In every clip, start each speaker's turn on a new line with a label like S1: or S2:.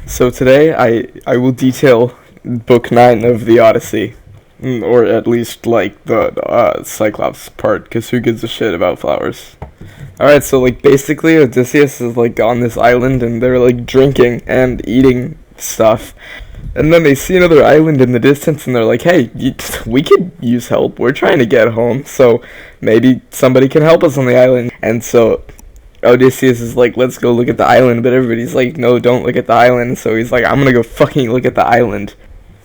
S1: So today I will detail book 9 of the Odyssey. Or at least like the Cyclops part, because who gives a shit about flowers? Alright, so like basically Odysseus is like on this island and they're like drinking and eating stuff. And then they see another island in the distance and they're like, hey, we could use help. We're trying to get home, so maybe somebody can help us on the island. And so Odysseus is like, let's go look at the island, but everybody's like, no, don't look at the island. So he's like, I'm gonna go fucking look at the island.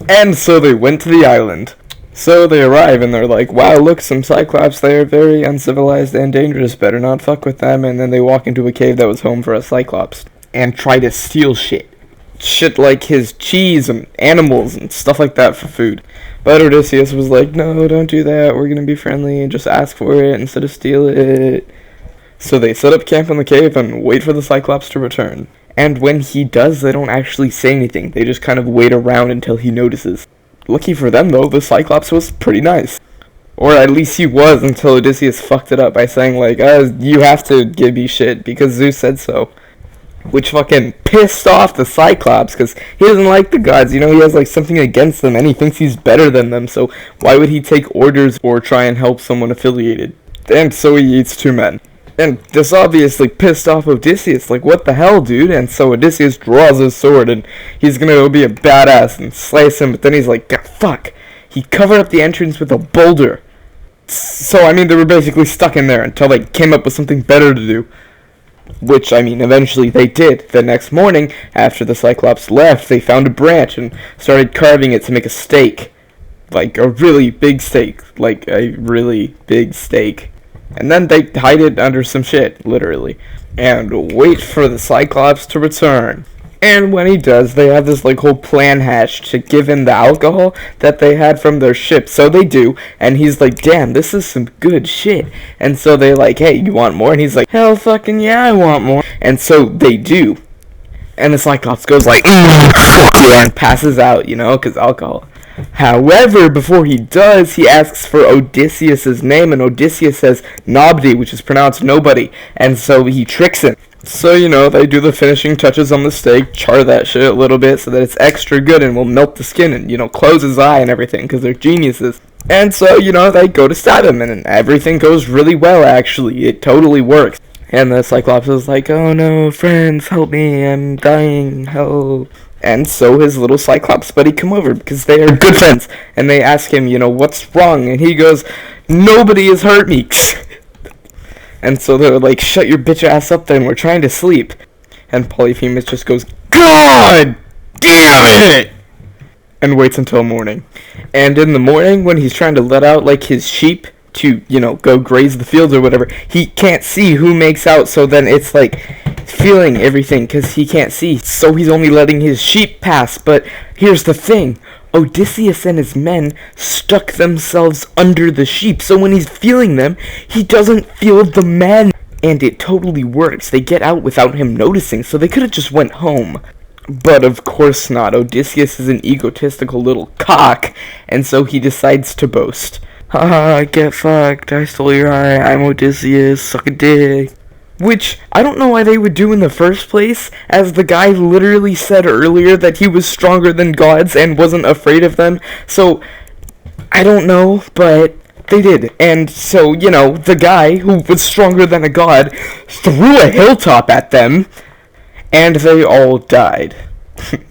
S1: And so they went to the island. So they arrive and they're like, wow, look, some Cyclops, they're very uncivilized and dangerous, better not fuck with them. And then they walk into a cave that was home for a Cyclops and try to steal shit. Shit like his cheese and animals and stuff like that for food. But Odysseus was like, no, don't do that, we're gonna be friendly and just ask for it instead of steal it. So they set up camp in the cave and wait for the Cyclops to return. And when he does, they don't actually say anything, they just kind of wait around until he notices. Lucky for them, though, the Cyclops was pretty nice. Or at least he was until Odysseus fucked it up by saying, like, you have to give me shit because Zeus said so. Which fucking pissed off the Cyclops because he doesn't like the gods, you know, he has, like, something against them and he thinks he's better than them, so why would he take orders or try and help someone affiliated? And so he eats two men. And this obviously pissed off Odysseus, like, what the hell, dude? And so Odysseus draws his sword, and he's gonna go be a badass and slice him, but then he's like, God, fuck. He covered up the entrance with a boulder. So, I mean, they were basically stuck in there until they came up with something better to do. Which, I mean, eventually they did. The next morning, after the Cyclops left, they found a branch and started carving it to make a steak. Like, a really big steak. Like, a really big steak. And then they hide it under some shit, literally, and wait for the Cyclops to return. And when he does, they have this like whole plan hatched to give him the alcohol that they had from their ship. So they do, and he's like, damn, this is some good shit. And so they like, hey, you want more? And he's like, hell fucking yeah, I want more. And so they do. And the Cyclops goes like, fuck yeah, and passes out, you know, because alcohol. However, before he does, he asks for Odysseus' name, and Odysseus says Nobody, which is pronounced nobody, and so he tricks him. So, you know, they do the finishing touches on the steak, char that shit a little bit so that it's extra good and will melt the skin and, you know, close his eye and everything, because they're geniuses. And so, you know, they go to stab him, and everything goes really well, actually. It totally works. And the Cyclops is like, oh no, friends, help me, I'm dying, help. And so his little Cyclops buddy come over because they are good friends. And they ask him, you know, what's wrong? And he goes, nobody has hurt me. And so they're like, shut your bitch ass up then, we're trying to sleep. And Polyphemus just goes, God damn it! And waits until morning. And in the morning, when he's trying to let out, like, his sheep to, you know, go graze the fields or whatever, he can't see who makes out, so then it's like feeling everything because he can't see, so he's only letting his sheep pass. But here's the thing, Odysseus and his men stuck themselves under the sheep, so when he's feeling them, he doesn't feel the men, and it totally works. They get out without him noticing, so they could have just went home. But of course not. Odysseus is an egotistical little cock, and so he decides to boast. Haha, get fucked, I stole your eye, I'm Odysseus, suck a dick. Which, I don't know why they would do in the first place, as the guy literally said earlier that he was stronger than gods and wasn't afraid of them, so, I don't know, but they did. And so, you know, the guy who was stronger than a god threw a hilltop at them, and they all died.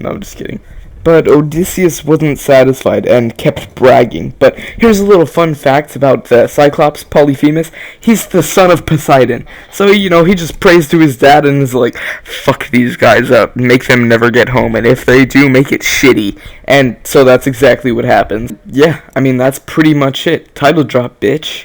S1: No, I'm just kidding. But Odysseus wasn't satisfied and kept bragging. But here's a little fun fact about the Cyclops, Polyphemus. He's the son of Poseidon. So, you know, he just prays to his dad and is like, fuck these guys up, make them never get home, and if they do, make it shitty. And so that's exactly what happens. Yeah, I mean, that's pretty much it. Title drop, bitch.